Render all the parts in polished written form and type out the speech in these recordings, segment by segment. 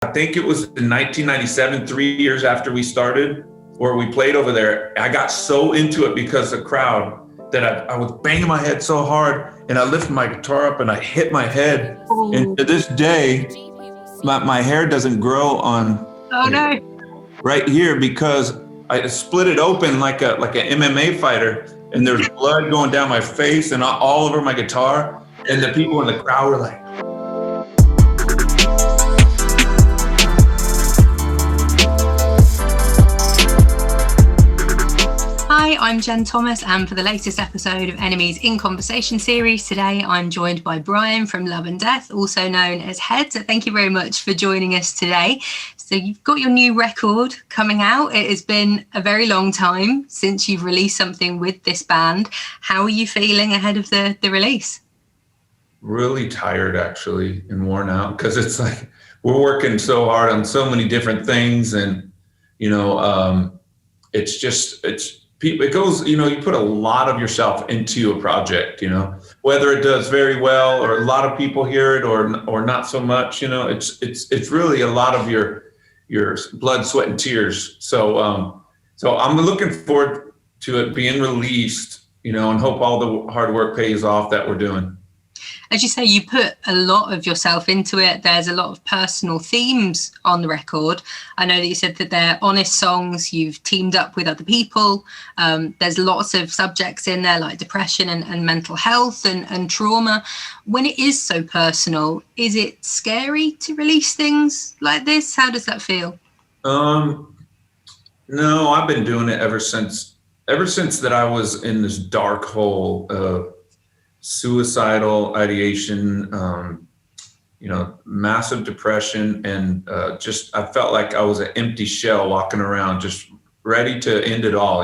I think it was in 1997, 3 years after we started, where we played over there. I got so into it because of the crowd that I was banging my head so hard, and I lifted my guitar up and I hit my head. Oh. And to this day, my hair doesn't grow on right here because I split it open like an MMA fighter, and there's blood going down my face and all over my guitar. And the people in the crowd were like, Hi, I'm Jen Thomas, and for the latest episode of Enemies in Conversation series, today I'm joined by Brian from Love and Death, also known as Head. So thank you very much for joining us today. So you've got your new record coming out. It has been a very long time since you've released something with this band. How are you feeling ahead of the release? really tired, actually, and worn out, because it's like we're working so hard on so many different things, and it goes, you put a lot of yourself into a project, whether it does very well or a lot of people hear it or not so much, it's really a lot of your blood, sweat, and tears. So I'm looking forward to it being released, and hope all the hard work pays off that we're doing. As you say, you put a lot of yourself into it. There's a lot of personal themes on the record. I know that you said that they're honest songs. You've teamed up with other people. There's lots of subjects in there like depression and mental health and trauma. When it is so personal, is it scary to release things like this? How does that feel? No, I've been doing it ever since that I was in this dark hole of suicidal ideation, massive depression, and I felt like I was an empty shell walking around, just ready to end it all.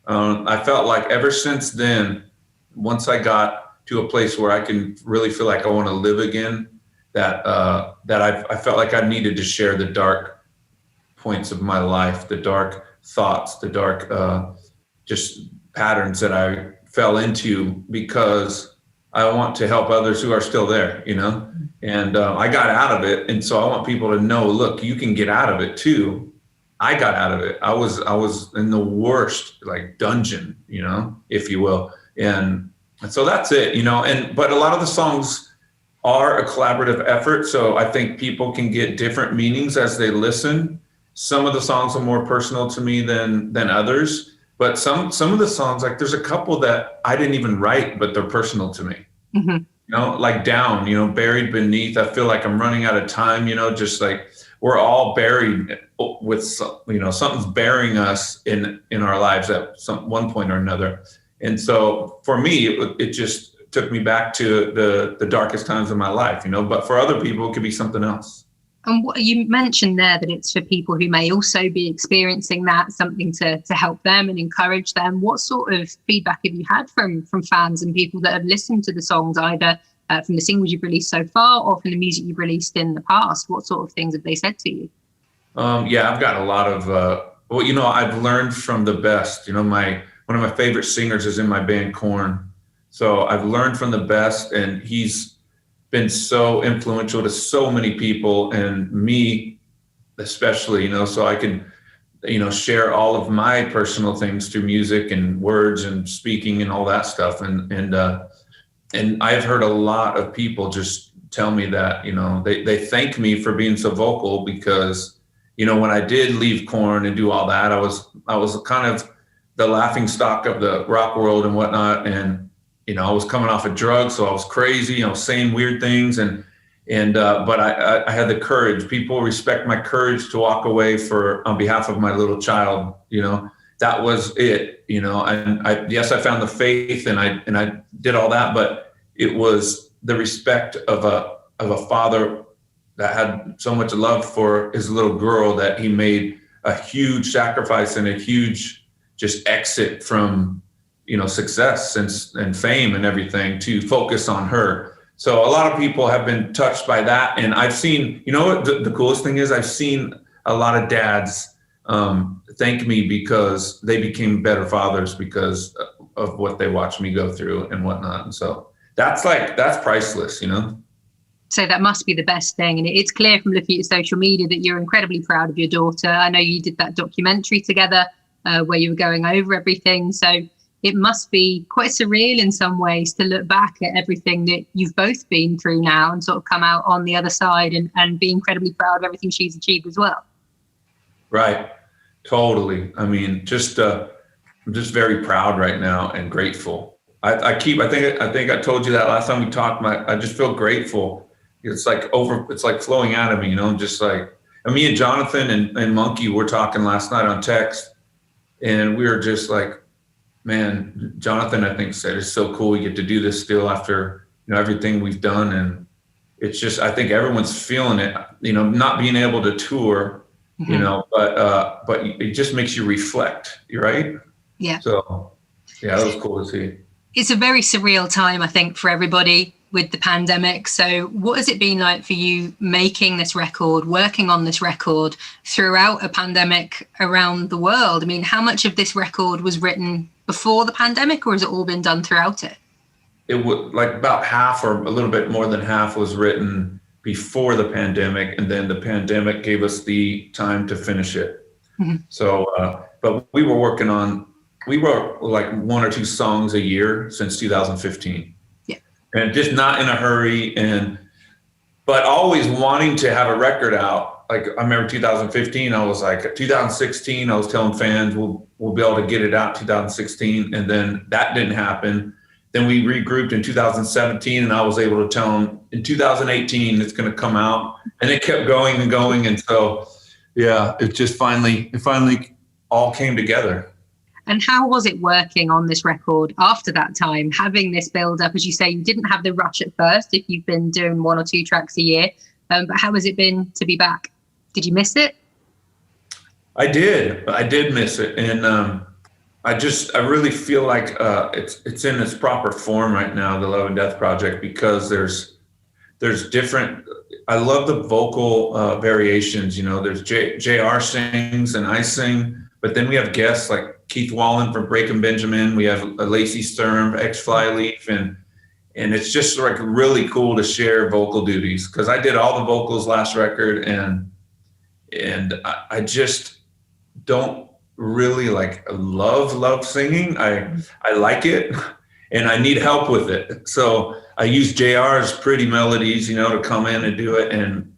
I felt like ever since then, once I got to a place where I can really feel like I want to live again, that I felt like I needed to share the dark points of my life, the dark thoughts, the dark just patterns that I fell into, because I want to help others who are still there, and I got out of it. And so I want people to know, look, you can get out of it too. I got out of it. I was in the worst, like, dungeon, if you will. And so that's it, but a lot of the songs are a collaborative effort. So I think people can get different meanings as they listen. Some of the songs are more personal to me than others. But some of the songs, like, there's a couple that I didn't even write, but they're personal to me. Mm-hmm. Like Down, Buried Beneath. I feel like I'm running out of time, just like we're all buried with, something's burying us in our lives at one point or another. And so for me, it just took me back to the darkest times of my life, but for other people, it could be something else. And what you mentioned there, that it's for people who may also be experiencing that, something to help them and encourage them. What sort of feedback have you had from fans and people that have listened to the songs, either from the singles you've released so far or from the music you've released in the past? What sort of things have they said to you? I've got a lot of, I've learned from the best. One of my favorite singers is in my band, Korn. So I've learned from the best, and he's been so influential to so many people, and me especially, so I can, share all of my personal things through music and words and speaking and all that stuff. And I've heard a lot of people just tell me that, they thank me for being so vocal, because, when I did leave Korn and do all that, I was kind of the laughing stock of the rock world and whatnot. And I was coming off of drugs, so I was crazy, saying weird things, but I had the courage. People respect my courage to walk away on behalf of my little child. That was it. And I found the faith, and I did all that, but it was the respect of a father that had so much love for his little girl that he made a huge sacrifice and a huge just exit from success and fame and everything to focus on her. So a lot of people have been touched by that. And I've seen, what the coolest thing is, I've seen a lot of dads thank me because they became better fathers because of what they watched me go through and whatnot. And so that's priceless, So that must be the best thing. And it's clear from looking at your social media that you're incredibly proud of your daughter. I know you did that documentary together where you were going over everything. So it must be quite surreal in some ways to look back at everything that you've both been through now and sort of come out on the other side and be incredibly proud of everything she's achieved as well. Right. Totally. I mean, I'm just very proud right now and grateful. I think I told you that last time we talked. I just feel grateful. It's like flowing out of me, just like, and me and Jonathan and Monkey were talking last night on text, and we were just like, man, Jonathan, I think said, it's so cool we get to do this still after, everything we've done. And it's just, I think everyone's feeling it, not being able to tour, but it just makes you reflect, right? Yeah. So yeah, that was cool to see. It's a very surreal time, I think, for everybody with the pandemic. So what has it been like for you making this record, working on this record throughout a pandemic around the world? I mean, how much of this record was written before the pandemic, or has it all been done throughout it? It would like about half or a little bit more than half was written before the pandemic, and then the pandemic gave us the time to finish it. Mm-hmm. So, but we wrote like one or two songs a year since 2015. Yeah. And just not in a hurry, but always wanting to have a record out. Like I remember 2015, I was like, 2016, I was telling fans we'll be able to get it out 2016. And then that didn't happen. Then we regrouped in 2017, and I was able to tell them in 2018, it's going to come out. And it kept going and going. And so, yeah, it finally all came together. And how was it working on this record after that time, having this build up? As you say, you didn't have the rush at first if you've been doing one or two tracks a year. But how has it been to be back? Did you miss it? I did miss it. And I really feel like it's in its proper form right now, the Love and Death Project, because there's different, I love the vocal variations. There's JR sings and I sing, but then we have guests like Keith Wallen from Breaking Benjamin. We have Lacey Sturm, ex-Flyleaf, and it's just like really cool to share vocal duties, because I did all the vocals last record, and I just don't really like love singing. I like it, and I need help with it. So I use JR's pretty melodies, to come in and do it, and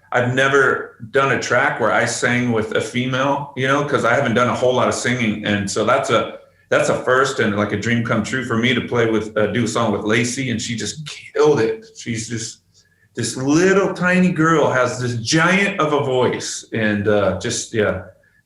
I've never done a track where I sang with a female, because I haven't done a whole lot of singing. And so that's a first and like a dream come true for me to do a song with Lacey. And she just killed it. She's just this little tiny girl, has this giant of a voice, and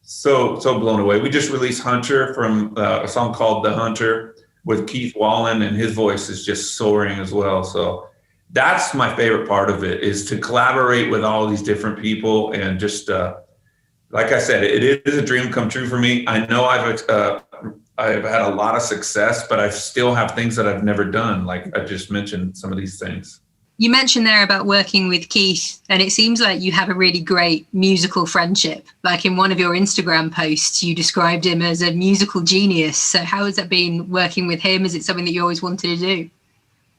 so blown away. We just released Hunter from a song called The Hunter with Keith Wallen, and his voice is just soaring as well. So that's my favorite part of it, is to collaborate with all these different people. And just, like I said, it is a dream come true for me. I know I've had a lot of success, but I still have things that I've never done. Like I just mentioned some of these things. You mentioned there about working with Keith, and it seems like you have a really great musical friendship. Like in one of your Instagram posts, you described him as a musical genius. So how has it been working with him? Is it something that you always wanted to do?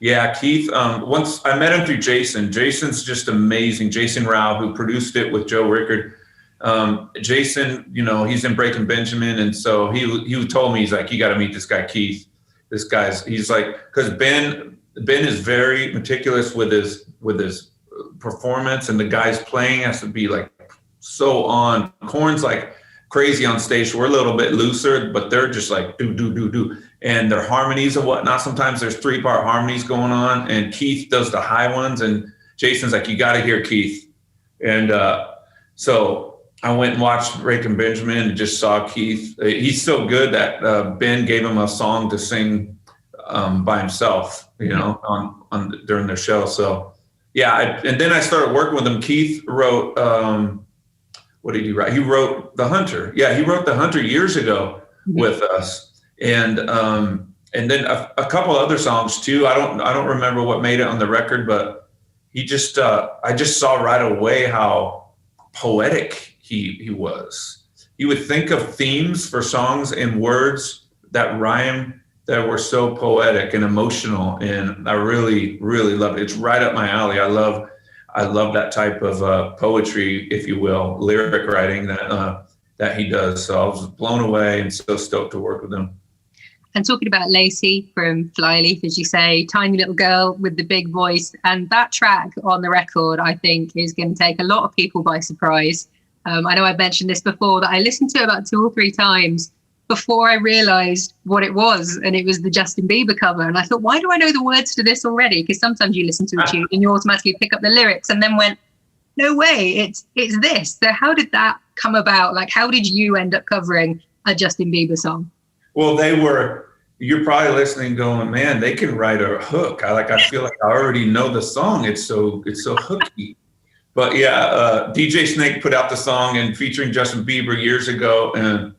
Yeah, Keith, once I met him through Jason. Jason's just amazing. Jason Rao, who produced it with Joe Rickard. Jason, he's in Breaking Benjamin. And so he told me, he's like, you got to meet this guy, Keith. He's like, because Ben is very meticulous with his performance, and the guys playing has to be like so on. Korn's like crazy on stage. We're a little bit looser, but they're just like do. And their harmonies and whatnot. Sometimes there's 3-part harmonies going on, and Keith does the high ones, and Jason's like, you got to hear Keith. And so I went and watched Breaking Benjamin and just saw Keith. He's so good that Ben gave him a song to sing by himself, during their show. So yeah, and then I started working with him. Keith wrote, what did he write? He wrote The Hunter. Yeah, he wrote The Hunter years ago with us. And then a couple other songs too. I don't remember what made it on the record, but I just saw right away how poetic he was. He would think of themes for songs in words that rhyme that were so poetic and emotional, and I really, really love it. It's right up my alley. I love that type of poetry, if you will, lyric writing that he does. So I was blown away and so stoked to work with him. And talking about Lacey from Flyleaf, as you say, tiny little girl with the big voice, and that track on the record, I think, is going to take a lot of people by surprise. I know I've mentioned this before, that I listened to it about 2 or 3 times before I realized what it was, and it was the Justin Bieber cover. And I thought, why do I know the words to this already? Because sometimes you listen to a tune and you automatically pick up the lyrics, and then went, no way, it's this. So how did that come about? Like, how did you end up covering a Justin Bieber song? Well, you're probably listening going, man, they can write a hook. I feel like I already know the song. It's so hooky. But yeah, DJ Snake put out the song and featuring Justin Bieber years ago, and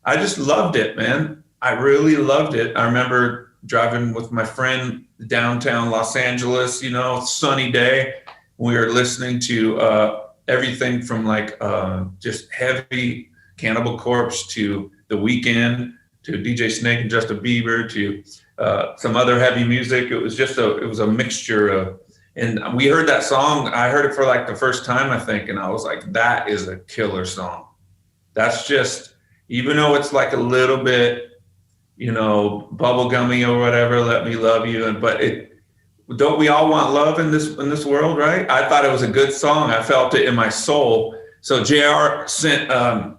I just loved it, man. I really loved it. I remember driving with my friend downtown Los Angeles, sunny day. We were listening to everything from like just heavy Cannibal Corpse to The Weeknd to DJ Snake and Justin Bieber to some other heavy music. It was a mixture of, and we heard that song. I heard it for like the first time, I think, and I was like, that is a killer song. That's just, even though it's like a little bit, bubblegummy or whatever, Let Me Love You, but don't we all want love in this world, right? I thought it was a good song. I felt it in my soul. So JR sent, I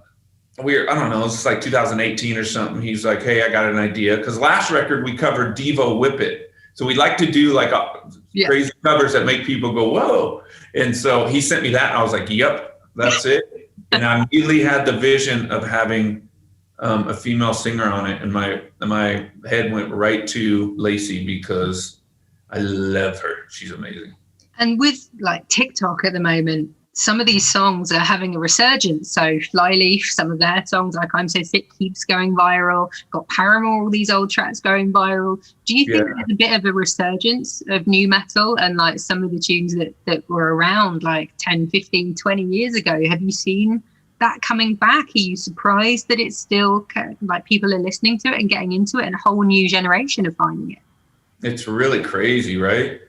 don't know, it's like 2018 or something. He's like, hey, I got an idea. Because last record we covered Devo Whip It. So we'd like to do like crazy covers that make people go, whoa. And so he sent me that. And I was like, yep, that's it. And I immediately had the vision of having a female singer on it. And my head went right to Lacey because I love her. She's amazing. And with like TikTok at the moment, some of these songs are having a resurgence. So Flyleaf, some of their songs, like I'm So Sick, keeps going viral. Got Paramore, all these old tracks going viral. Do you think there's a bit of a resurgence of new metal and like some of the tunes that were around like 10, 15, 20 years ago? Have you seen that coming back? Are you surprised that it's still like people are listening to it and getting into it and a whole new generation are finding it? It's really crazy, right?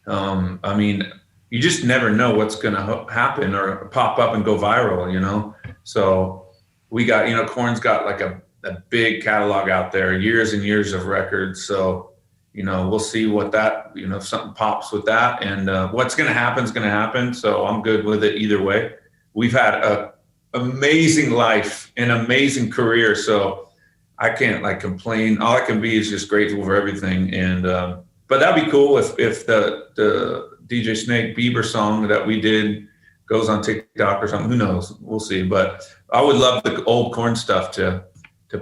I mean, you just never know what's going to happen or pop up and go viral, So we got, Korn's got like a big catalog out there, years and years of records. So, we'll see what that, if something pops with that, and what's going to happen is going to happen. So I'm good with it either way. We've had an amazing life, an amazing career. So I can't like complain. All I can be is just grateful for everything. And, but that'd be cool if the DJ Snake Bieber song that we did goes on TikTok or something. Who knows? We'll see. But I would love the old Korn stuff to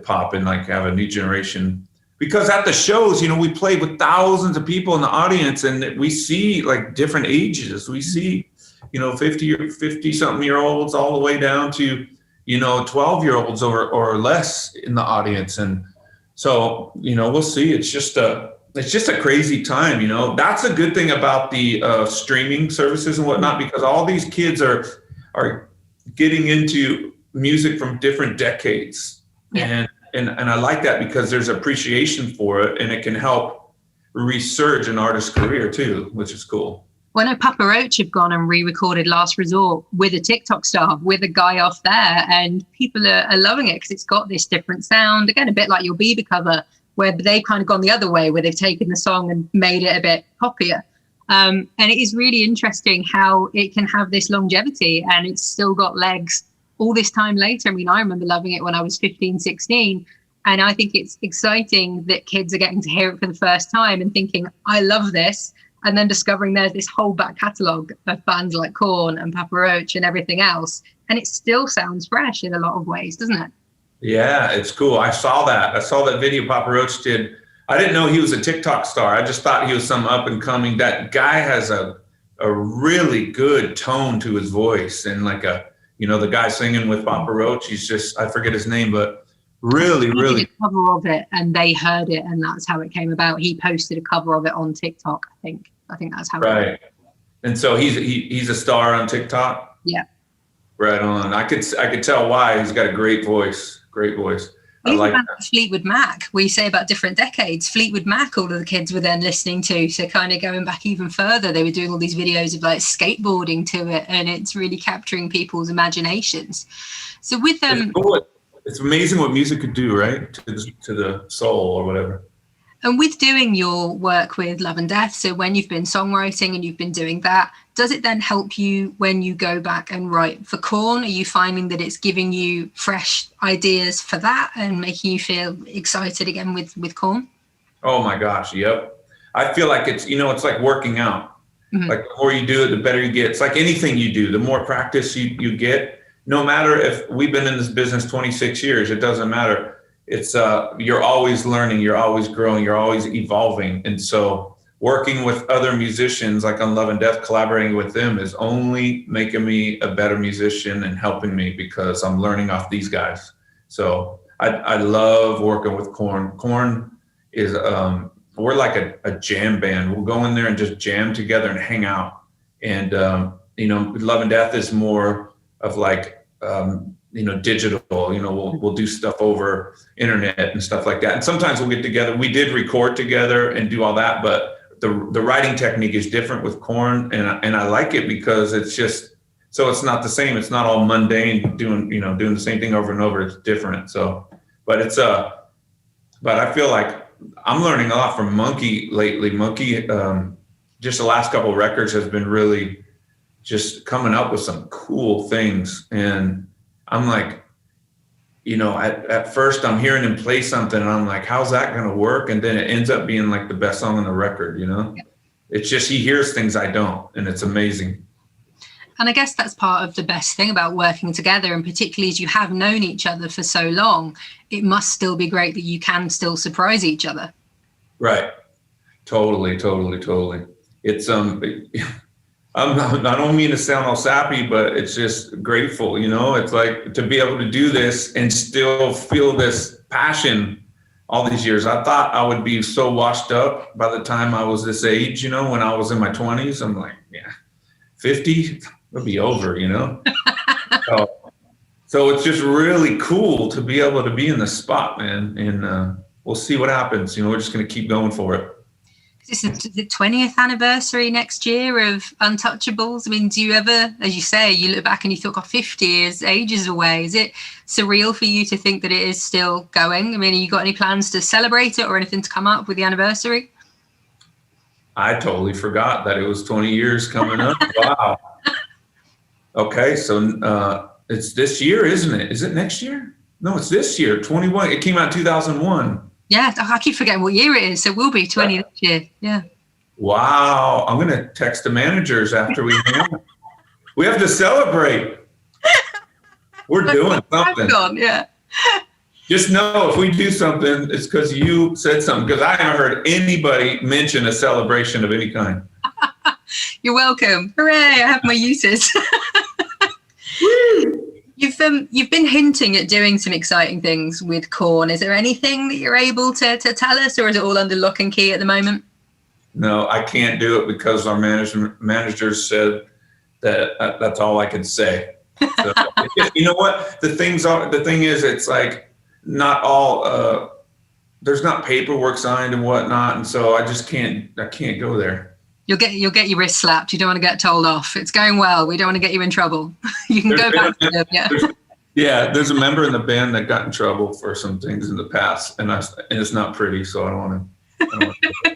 pop and like have a new generation. Because at the shows, we played with thousands of people in the audience, and we see like different ages. We see, 50 something year olds all the way down to, 12-year-olds or less in the audience. And so, we'll see. It's just a crazy time, That's a good thing about the streaming services and whatnot, because all these kids are getting into music from different decades. Yeah. And I like that because there's appreciation for it, and it can help resurge an artist's career too, which is cool. Well, I know Papa Roach have gone and re-recorded Last Resort with a TikTok star, with a guy off there, and people are loving it because it's got this different sound. Again, a bit like your Bieber cover, where they've kind of gone the other way, where they've taken the song and made it a bit poppier. And it is really interesting how it can have this longevity and it's still got legs all this time later. I mean, I remember loving it when I was 15, 16. And I think it's exciting that kids are getting to hear it for the first time and thinking, I love this. And then discovering there's this whole back catalogue of bands like Korn and Papa Roach and everything else. And it still sounds fresh in a lot of ways, doesn't it? Yeah, it's cool. I saw that video Papa Roach did. I didn't know he was a TikTok star. I just thought he was some up and coming. That guy has a really good tone to his voice, and like the guy singing with Papa Roach, he's just, I forget his name, but really. He did a cover of it and they heard it, and that's how it came about. He posted a cover of it on TikTok, I think that's how it right. And so he's a star on TikTok. Yeah. Right on. I could tell why. He's got a great voice. I Even like about that. Fleetwood Mac, we say about different decades. Fleetwood Mac, all of the kids were then listening to. So kind of going back even further, they were doing all these videos of like skateboarding to it, and it's really capturing people's imaginations. So with It's them, cool. It's amazing what music could do, right? To the soul or whatever. and with doing your work with Love and Death, so when you've been songwriting and you've been doing that, does it then help you when you go back and write for Korn? Are you finding that it's giving you fresh ideas for that and making you feel excited again with Korn? Oh my gosh, yep. I feel like it's like working out. Mhm. Like the more you do it, the better you get. It's like anything you do, the more practice you get. No matter if we've been in this business 26 years, it doesn't matter. It's you're always learning, you're always growing, you're always evolving. And so working with other musicians like on Love and Death, collaborating with them is only making me a better musician and helping me because I'm learning off these guys. So I love working with Korn. Korn is we're like a jam band. We'll go in there and just jam together and hang out. And Love and Death is more of like digital. We'll do stuff over internet and stuff like that. And sometimes we'll get together. We did record together and do all that, but the writing technique is different with Korn, and I like it because it's just so it's not the same. It's not all mundane doing the same thing over and over. It's different. So, but but I feel like I'm learning a lot from Monkey lately. Monkey, just the last couple of records has been really just coming up with some cool things. And I'm like, at first I'm hearing him play something and I'm like, how's that going to work? And then it ends up being like the best song on the record, It's just, he hears things I don't, and it's amazing. And I guess that's part of the best thing about working together, and particularly as you have known each other for so long, it must still be great that you can still surprise each other. Right. Totally. It's, I don't mean to sound all sappy, but it's just grateful, It's like to be able to do this and still feel this passion all these years. I thought I would be so washed up by the time I was this age, when I was in my 20s. I'm like, yeah, 50, it'll be over, So it's just really cool to be able to be in the spot, man. And we'll see what happens. We're just going to keep going for it. This is the 20th anniversary next year of Untouchables. I mean, do you ever, as you say, you look back and you thought, God, 50 is ages away. Is it surreal for you to think that it is still going? I mean, have you got any plans to celebrate it or anything to come up with the anniversary? I totally forgot that it was 20 years coming up. Wow. Okay, so it's this year, isn't it? Is it next year? No, it's this year, 21. It came out 2001. Yeah, I keep forgetting what year it is. So it will be 20 this year. Yeah. Wow. I'm going to text the managers after we hang out. We have to celebrate. We're doing something. Yeah. Just know if we do something, it's because you said something, because I haven't heard anybody mention a celebration of any kind. You're welcome. Hooray, I have my uses. Woo! You've been hinting at doing some exciting things with Korn. Is there anything that you're able to tell us, or is it all under lock and key at the moment? No, I can't do it because our managers said that that's all I can say. So, you know what? The thing is, it's like not all, there's not paperwork signed and whatnot. And so I can't go there. You'll get your wrist slapped. You don't want to get told off. It's going well. We don't want to get you in trouble. You can go back to them. Yeah. There's a member in the band that got in trouble for some things in the past, and it's not pretty. So I don't want to.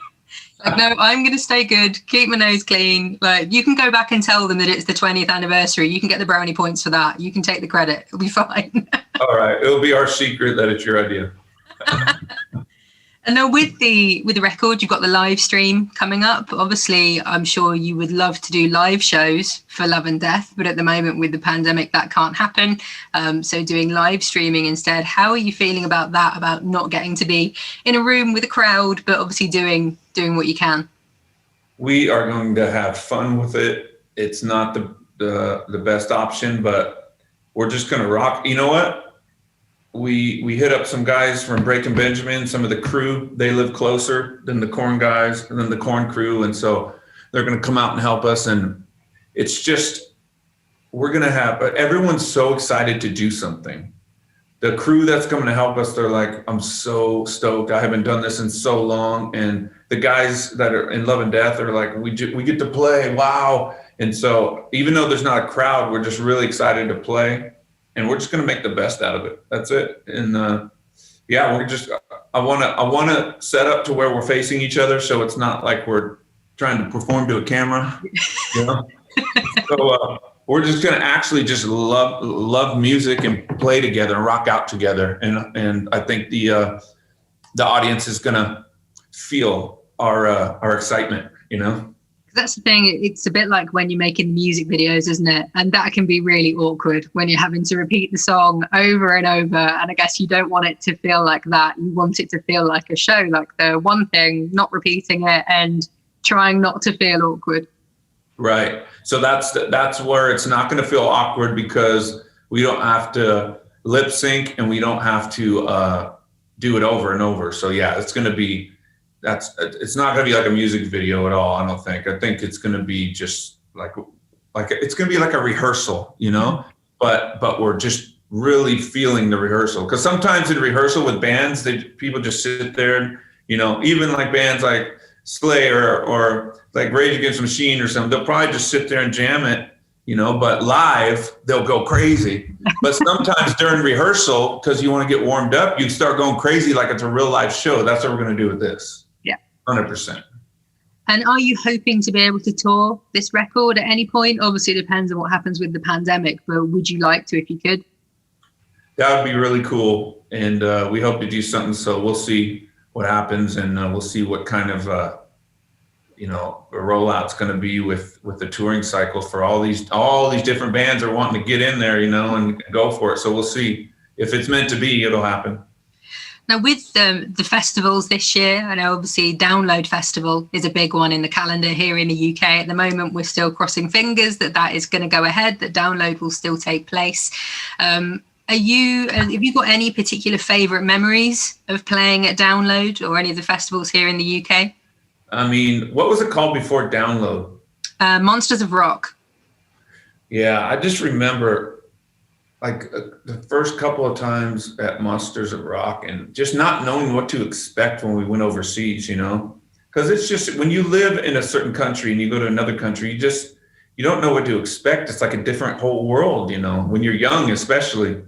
Like, no, I'm going to stay good. Keep my nose clean. Like, you can go back and tell them that it's the 20th anniversary. You can get the brownie points for that. You can take the credit. It'll be fine. All right, it'll be our secret that it's your idea. And then with the record, you've got the live stream coming up. Obviously, I'm sure you would love to do live shows for Love and Death, but at the moment with the pandemic, that can't happen. So doing live streaming instead. How are you feeling about that, about not getting to be in a room with a crowd, but obviously doing what you can? We are going to have fun with it. It's not the best option, but we're just going to rock. You know what? We hit up some guys from Breaking Benjamin, some of the crew. They live closer than the Korn guys and then the Korn crew. And so they're going to come out and help us. And it's just, we're going to have, everyone's so excited to do something. the crew that's coming to help us, they're like, I'm so stoked. I haven't done this in so long. And the guys that are in Love and Death are like, we get to play. Wow. And so even though there's not a crowd, we're just really excited to play, and we're just going to make the best out of it. That's it. And yeah, I want to set up to where we're facing each other. So it's not like we're trying to perform to a camera, you know? So we're just going to actually just love music and play together and rock out together. And I think the audience is going to feel our excitement, you know? That's the thing. It's a bit like when you're making music videos, isn't it? And that can be really awkward when you're having to repeat the song over and over. And I guess you don't want it to feel like that. You want it to feel like a show, like the one thing, not repeating it and trying not to feel awkward. Right. So that's where it's not going to feel awkward, because we don't have to lip sync and we don't have to do it over and over. So yeah, it's not going to be like a music video at all. I don't think. I think it's going to be just like it's going to be like a rehearsal, you know, but we're just really feeling the rehearsal. Because sometimes in rehearsal with bands, people just sit there and, you know, even like bands like Slayer or like Rage Against the Machine or something, they'll probably just sit there and jam it, you know, but live they'll go crazy. But sometimes during rehearsal, because you want to get warmed up, you start going crazy like it's a real live show. That's what we're going to do with this. Yeah. 100%. And are you hoping to be able to tour this record at any point? Obviously it depends on what happens with the pandemic, but would you like to if you could? That would be really cool. And we hope to do something. So we'll see what happens, and we'll see what kind of you know, a rollout's going to be with the touring cycle for all these different bands are wanting to get in there, you know, and go for it. So we'll see. If it's meant to be, it'll happen. Now with the festivals this year, I know obviously Download Festival is a big one in the calendar here in the UK. At the moment, we're still crossing fingers that is going to go ahead, that Download will still take place. Have you got any particular favourite memories of playing at Download or any of the festivals here in the UK? I mean, what was it called before Download? Monsters of Rock. Yeah, I just remember like the first couple of times at Monsters of Rock and just not knowing what to expect when we went overseas, you know? Because it's just, when you live in a certain country and you go to another country, you don't know what to expect. It's like a different whole world, you know, when you're young especially.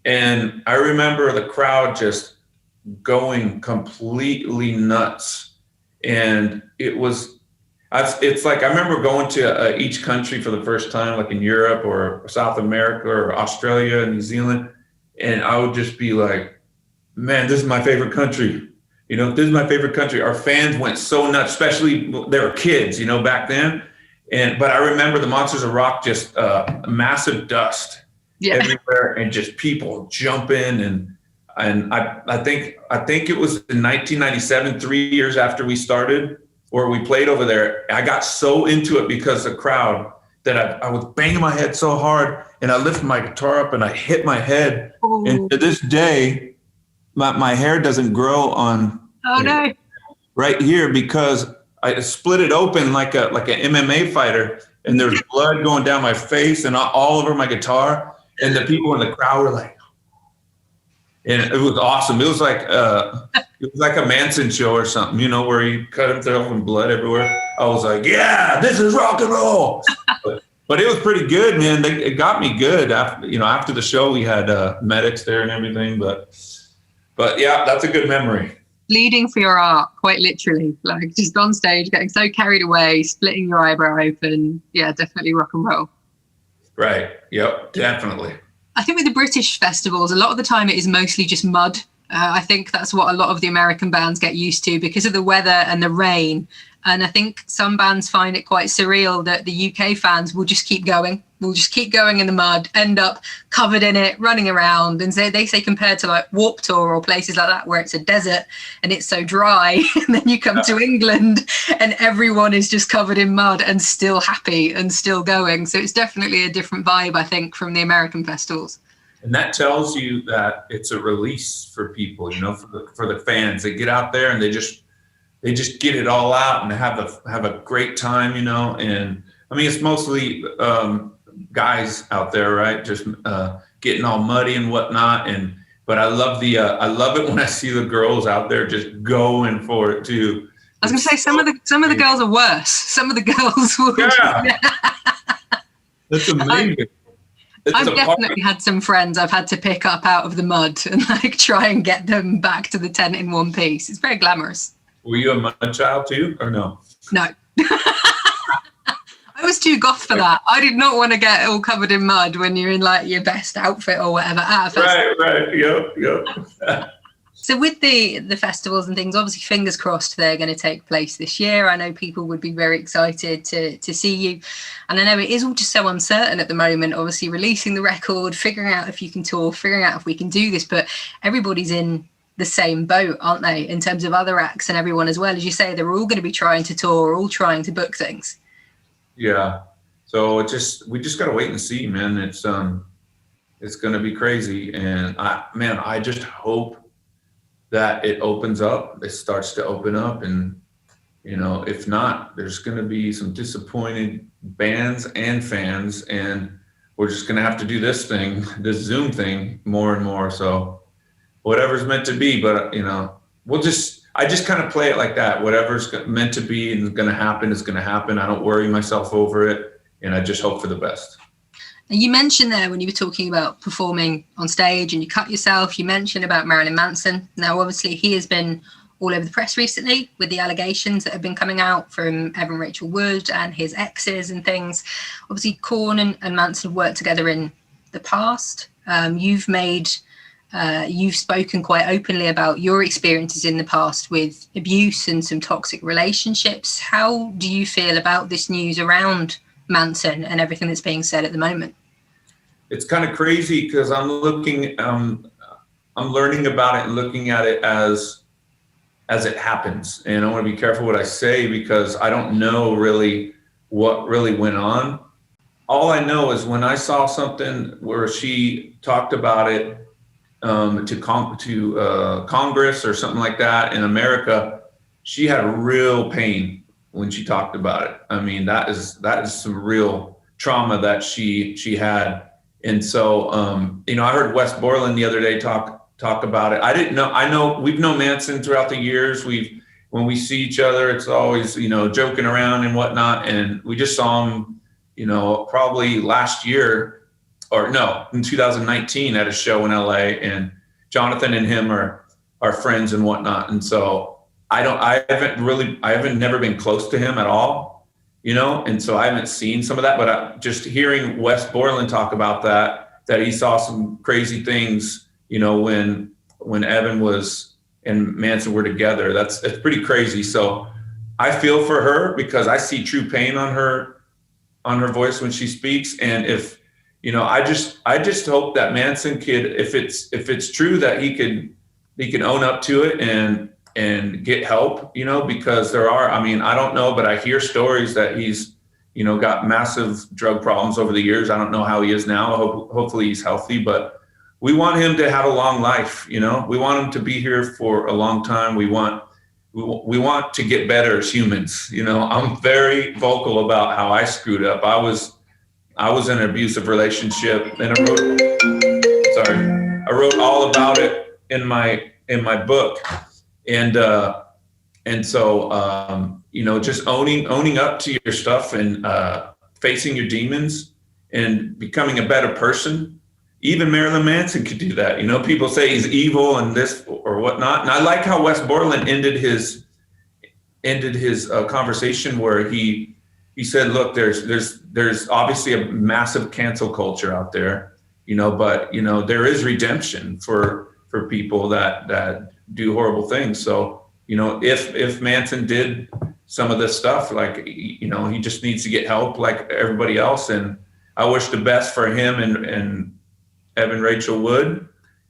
And I remember the crowd just going completely nuts. And it's like, I remember going to each country for the first time, like in Europe or South America or Australia, New Zealand. And I would just be like, man, this is my favorite country. You know, this is my favorite country. Our fans went so nuts, especially they were kids, you know, back then. But I remember the Monsters of Rock, just massive dust everywhere and just people jumping. And I think it was in 1997, 3 years after we started, where we played over there. I got so into it because of the crowd that I was banging my head so hard, and I lifted my guitar up and I hit my head. Ooh. And to this day, my hair doesn't grow on right here because I split it open like an MMA fighter, and there's blood going down my face and all over my guitar. And the people in the crowd were like, and it was awesome. It was like a Manson show or something, you know, where he cut himself and blood everywhere. I was like, yeah, this is rock and roll. But it was pretty good, man. It got me good. After the show, we had medics there and everything. But yeah, that's a good memory. Bleeding for your art, quite literally, like just on stage, getting so carried away, splitting your eyebrow open. Yeah, definitely rock and roll. Right. Yep. Definitely. I think with the British festivals, a lot of the time it is mostly just mud. I think that's what a lot of the American bands get used to because of the weather and the rain. And I think some bands find it quite surreal that the UK fans will just keep going. We'll just keep going in the mud, end up covered in it, running around. And so they say compared to like Warped Tour or places like that where it's a desert and it's so dry. And then you come to England and everyone is just covered in mud and still happy and still going. So it's definitely a different vibe, I think, from the American festivals. And that tells you that it's a release for people, you know, for the fans. They get out there and they just get it all out and have a great time, you know. And I mean, it's mostly guys out there, right? Just getting all muddy and whatnot. And But I love I love it when I see the girls out there just going for it too. I was going to say some of the girls are worse. Some of the girls will. Yeah, that's amazing. I've definitely had some friends I've had to pick up out of the mud and like try and get them back to the tent in one piece. It's very glamorous. Were you a mud child too, or no? No. I was too goth for that. I did not want to get all covered in mud when you're in like your best outfit or whatever. Right. Yep. So with the festivals and things, obviously fingers crossed they're going to take place this year. I know people would be very excited to see you. And I know it is all just so uncertain at the moment, obviously releasing the record, figuring out if you can tour, figuring out if we can do this, but everybody's in the same boat, aren't they, in terms of other acts and everyone as well. As you say, they're all going to be trying to tour, all trying to book things. Yeah. So we just got to wait and see, man. It's going to be crazy. And I just hope that it opens up, it starts to open up. And, if not, there's going to be some disappointed bands and fans, and we're just going to have to do this Zoom thing more and more. So whatever's meant to be, but I just kind of play it like that. Whatever's meant to be and is going to happen is going to happen. I don't worry myself over it, and I just hope for the best. And you mentioned there when you were talking about performing on stage and you cut yourself, you mentioned about Marilyn Manson. Now, obviously, he has been all over the press recently with the allegations that have been coming out from Evan Rachel Wood and his exes and things. Obviously, Korn and Manson have worked together in the past. You've spoken quite openly about your experiences in the past with abuse and some toxic relationships. How do you feel about this news around Manson and everything that's being said at the moment? It's kind of crazy because I'm learning about it and looking at it as it happens. And I want to be careful what I say because I don't know really what really went on. All I know is when I saw something where she talked about it to Congress or something like that in America, she had real pain when she talked about it. I mean, that is some real trauma that she had. And so, I heard Wes Borland the other day talk about it. I didn't know. I know we've known Manson throughout the years. When we see each other, it's always, joking around and whatnot. And we just saw him, probably last year in 2019 at a show in LA, and Jonathan and him are friends and whatnot. And so I haven't never been close to him at all. And so I haven't seen some of that, but just hearing Wes Borland talk about that he saw some crazy things, when Evan was and Manson were together, it's pretty crazy. So I feel for her because I see true pain on her voice when she speaks. And if, I just hope that Manson kid, if it's true that he can own up to it and get help, because I don't know, but I hear stories that he's, got massive drug problems over the years. I don't know how he is now. Hopefully he's healthy, but we want him to have a long life. We want him to be here for a long time. We want to get better as humans. I'm very vocal about how I screwed up. I was in an abusive relationship, and I wrote all about it in my book. And so, just owning up to your stuff and facing your demons and becoming a better person. Even Marilyn Manson could do that. People say he's evil and this or whatnot. And I like how Wes Borland ended his conversation where he said, look, there's obviously a massive cancel culture out there, but there is redemption for people that do horrible things. So, if Manson did some of this stuff, like, he just needs to get help like everybody else. And I wish the best for him and Evan Rachel Wood.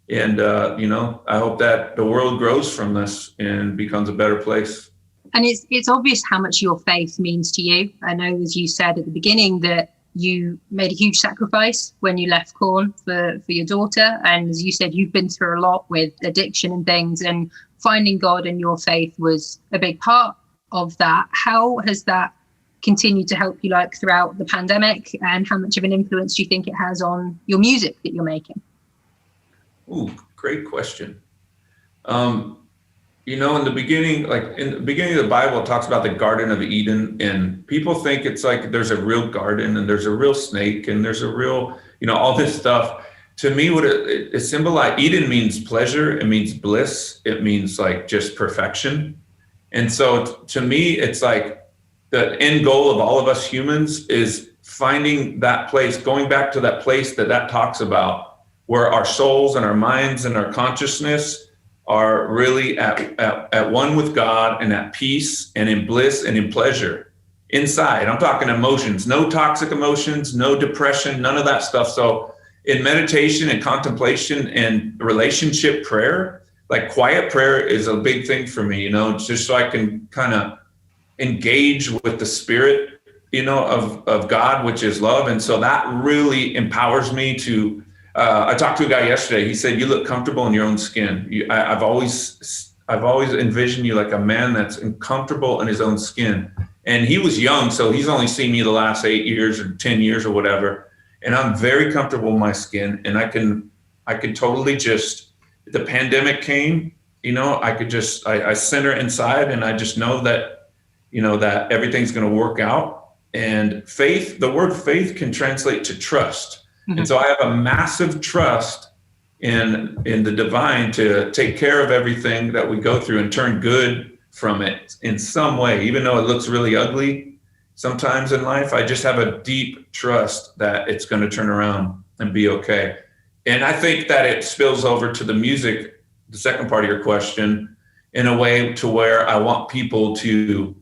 And, I hope that the world grows from this and becomes a better place. And it's obvious how much your faith means to you. I know, as you said at the beginning, that you made a huge sacrifice when you left Korn for your daughter. And as you said, you've been through a lot with addiction and things, and finding God and your faith was a big part of that. How has that continued to help you throughout the pandemic, and how much of an influence do you think it has on your music that you're making? Ooh, great question. You know, in the beginning, like in the beginning of the Bible, it talks about the Garden of Eden, and people think it's like there's a real garden and there's a real snake and there's a real, you know, all this stuff. To me, what it symbolized, Eden means pleasure, it means bliss, it means like just perfection. And so to me, it's like the end goal of all of us humans is finding that place, going back to that place that talks about, where our souls and our minds and our consciousness are really at one with God and at peace and in bliss and in pleasure inside. I'm talking emotions, no toxic emotions, no depression, none of that stuff. So in meditation and contemplation and relationship prayer, like quiet prayer is a big thing for me, you know, just so I can kind of engage with the spirit, you know, of God, which is love. And so that really empowers me to, I talked to a guy yesterday. He said, "You look comfortable in your own skin." I've always envisioned you like a man that's comfortable in his own skin. And he was young, so he's only seen me the last 8 years or 10 years or whatever. And I'm very comfortable in my skin, and I could totally just. The pandemic came, you know, I center inside, and I just know that, you know, that everything's going to work out. And faith, the word faith can translate to trust. Mm-hmm. And so I have a massive trust in the divine to take care of everything that we go through and turn good from it in some way, even though it looks really ugly sometimes in life. I just have a deep trust that it's going to turn around and be okay. And I think that it spills over to the music, the second part of your question, in a way to where I want people to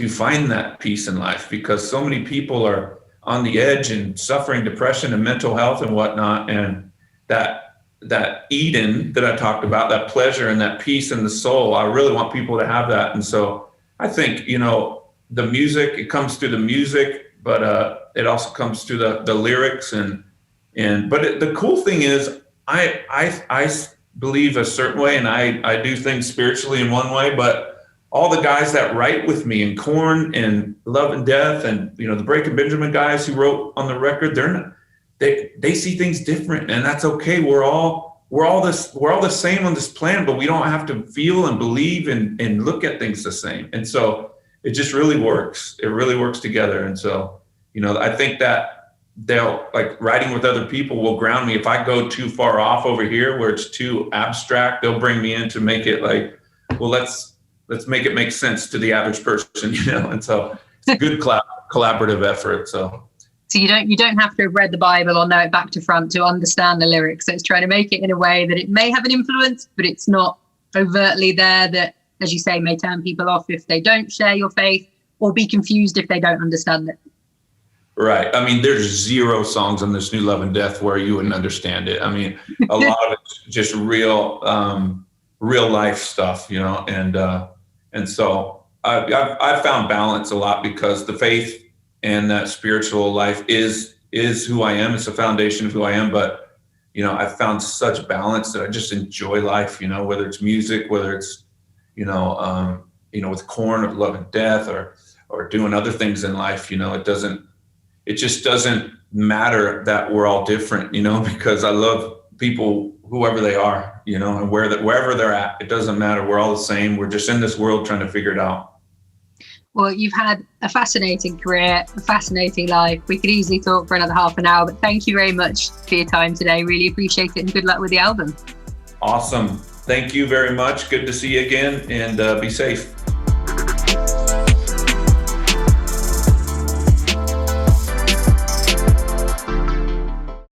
find that peace in life, because so many people are on the edge and suffering depression and mental health and whatnot. And that Eden that I talked about, that pleasure and that peace in the soul, I really want people to have that. And so I think, you know, the music, it comes through the music, but it also comes through the lyrics. But the cool thing is I believe a certain way, and I do things spiritually in one way, but all the guys that write with me in Korn and Love and Death and, you know, the Breaking Benjamin guys who wrote on the record, they see things different, and that's okay. We're all the same on this planet, but we don't have to feel and believe and look at things the same. And so it just really works. It really works together. And so, you know, I think that they'll, like, writing with other people will ground me. If I go too far off over here where it's too abstract, they'll bring me in to make it like, well, let's make it make sense to the average person, you know. And so it's a good collaborative effort. So you don't have to have read the Bible or know it back to front to understand the lyrics. So it's trying to make it in a way that it may have an influence, but it's not overtly there, that, as you say, may turn people off if they don't share your faith, or be confused if they don't understand it. Right. I mean, there's 0 songs on this new Love and Death where you wouldn't understand it. I mean, a lot of it's just real life stuff, you know. And so I've found balance a lot, because the faith and that spiritual life is who I am. It's the foundation of who I am. But, you know, I've found such balance that I just enjoy life, you know, whether it's music, whether it's, you know, with Korn or Love and Death or doing other things in life, you know, it just doesn't matter that we're all different, you know, because I love people, whoever they are, you know, and wherever they're at, it doesn't matter. We're all the same. We're just in this world trying to figure it out. Well, you've had a fascinating career, a fascinating life. We could easily talk for another half an hour, but thank you very much for your time today. Really appreciate it, and good luck with the album. Awesome. Thank you very much. Good to see you again, and be safe.